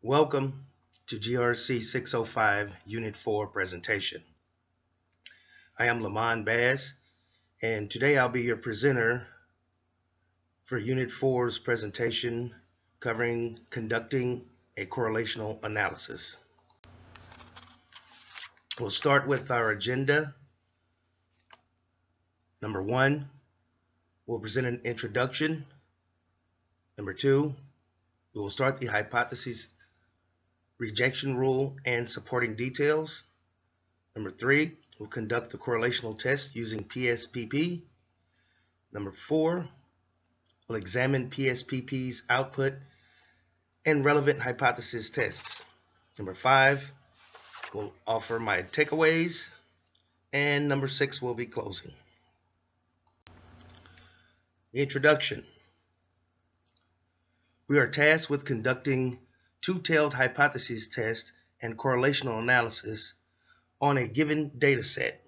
Welcome to GRC 605 Unit 4 presentation. I am Lamont Bass, and today I'll be your presenter for Unit 4's presentation covering conducting a correlational analysis. We'll start with our agenda. Number 1, we'll present an introduction. Number 2, we will start the hypothesis rejection rule and supporting details. Number 3, we'll conduct the correlational test using PSPP. Number 4, we'll examine PSPP's output and relevant hypothesis tests. Number 5, we'll offer my takeaways. And number 6, we'll be closing. Introduction. We are tasked with conducting two-tailed hypothesis test and correlational analysis on a given data set.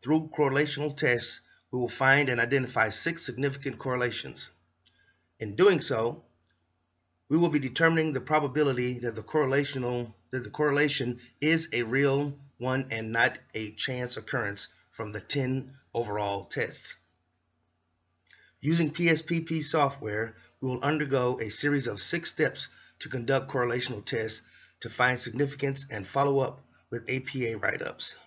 Through correlational tests, we will find and identify 6 significant correlations. In doing so, we will be determining the probability that the correlation is a real one and not a chance occurrence from the 10 overall tests. Using PSPP software, we will undergo a series of 6 steps to conduct correlational tests to find significance and follow up with APA write-ups.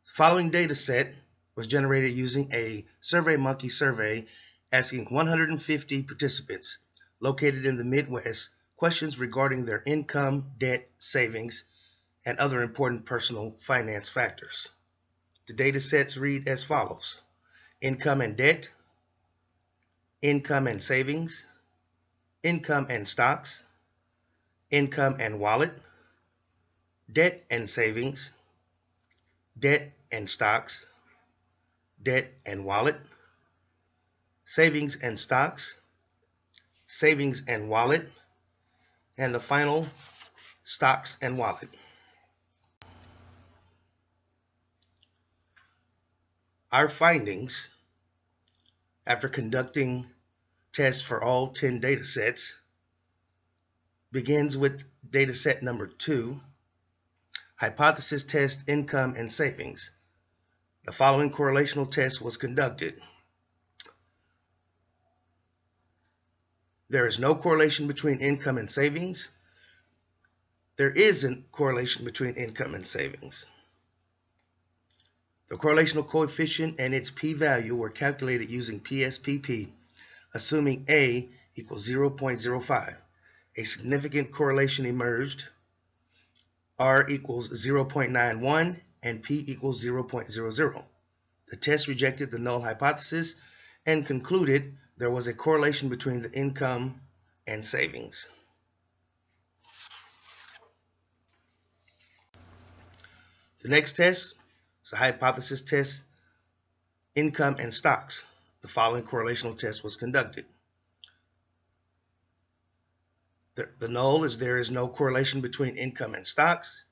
The following data set was generated using a SurveyMonkey survey asking 150 participants located in the Midwest questions regarding their income, debt, savings, and other important personal finance factors. The data sets read as follows: income and debt, income and savings, income and stocks, income and wallet, debt and savings, debt and stocks, debt and wallet, savings and stocks, savings and wallet, and the final, stocks and wallet. Our findings, after conducting tests for all 10 data sets, begins with data set number 2, hypothesis test, income and savings. The following correlational test was conducted. There is no correlation between income and savings. There is a correlation between income and savings. The correlational coefficient and its p-value were calculated using PSPP, assuming A equals 0.05. A significant correlation emerged. R equals 0.91 and P equals 0.00. The test rejected the null hypothesis and concluded there was a correlation between the income and savings. The next test is the hypothesis test, income and stocks. The following correlational test was conducted. The null is there is no correlation between income and stocks.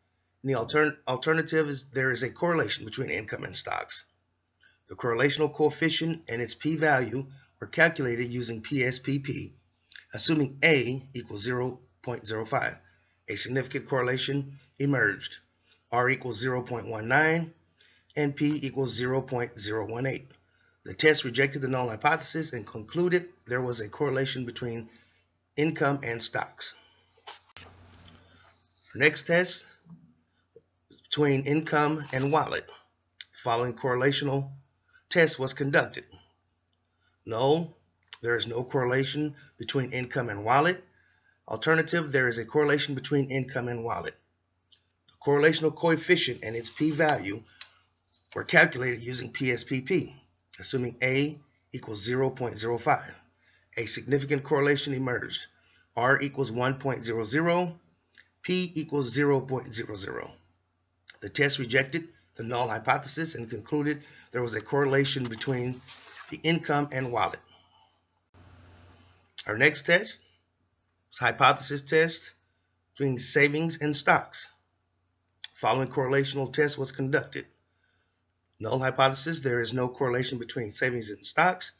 And the alternative is there is a correlation between income and stocks. The correlational coefficient and its p-value were calculated using PSPP, assuming A equals 0.05. A significant correlation emerged. R equals 0.19 and P equals 0.018. The test rejected the null hypothesis and concluded there was a correlation between income and stocks. Our next test is between income and wallet. The following correlational test was conducted. Null, there is no correlation between income and wallet. Alternative, there is a correlation between income and wallet. The correlational coefficient and its p-value were calculated using PSPP, assuming A equals 0.05. A significant correlation emerged. R equals 1.00, P equals 0.00. The test rejected the null hypothesis and concluded there was a correlation between the income and wallet. Our next test is hypothesis test between savings and stocks. The following correlational test was conducted. Null hypothesis, there is no correlation between savings and stocks.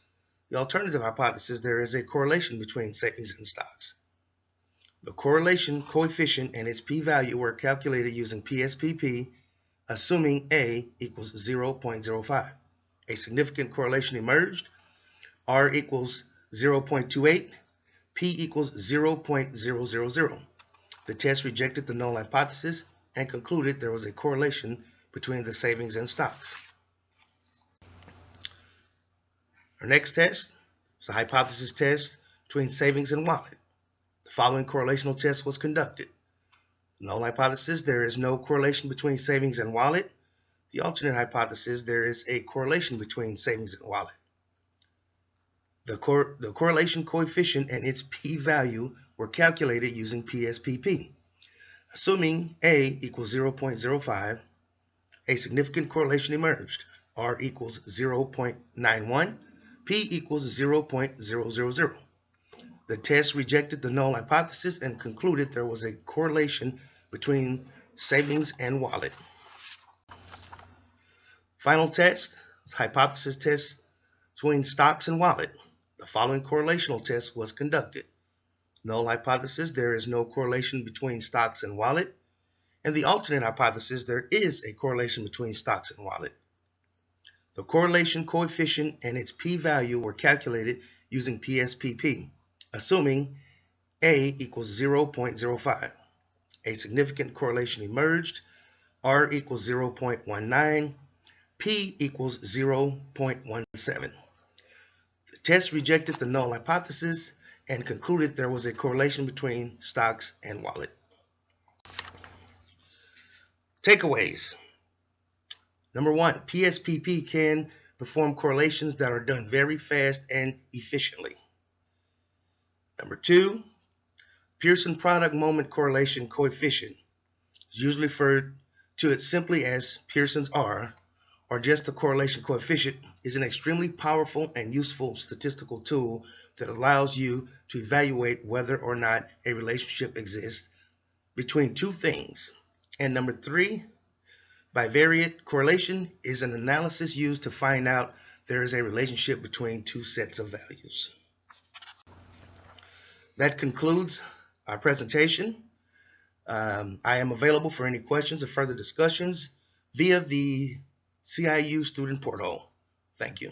The alternative hypothesis, there is a correlation between savings and stocks. The correlation coefficient and its p-value were calculated using PSPP, assuming A equals 0.05. A significant correlation emerged. R equals 0.28. P equals 0.000. The test rejected the null hypothesis and concluded there was a correlation between the savings and stocks. Our next test is the hypothesis test between savings and wallet. The following correlational test was conducted. The null hypothesis, there is no correlation between savings and wallet. The alternate hypothesis, there is a correlation between savings and wallet. The correlation coefficient and its p-value were calculated using PSPP. Assuming A equals 0.05, a significant correlation emerged. R equals 0.91, P equals 0.000. The test rejected the null hypothesis and concluded there was a correlation between savings and wallet. Final test, hypothesis test between stocks and wallet. The following correlational test was conducted. Null hypothesis, there is no correlation between stocks and wallet. And the alternate hypothesis, there is a correlation between stocks and wallet. The correlation coefficient and its p-value were calculated using PSPP, assuming A equals 0.05. A significant correlation emerged. R equals 0.19. P equals 0.17. The test rejected the null hypothesis and concluded there was a correlation between stocks and wallet. Takeaways. Number one, PSPP can perform correlations that are done very fast and efficiently. Number two, Pearson product moment correlation coefficient is usually referred to it simply as Pearson's R, or just the correlation coefficient, is an extremely powerful and useful statistical tool that allows you to evaluate whether or not a relationship exists between two things. And number three, bivariate correlation is an analysis used to find out there is a relationship between two sets of values. That concludes our presentation. I am available for any questions or further discussions via the CIU student portal. Thank you.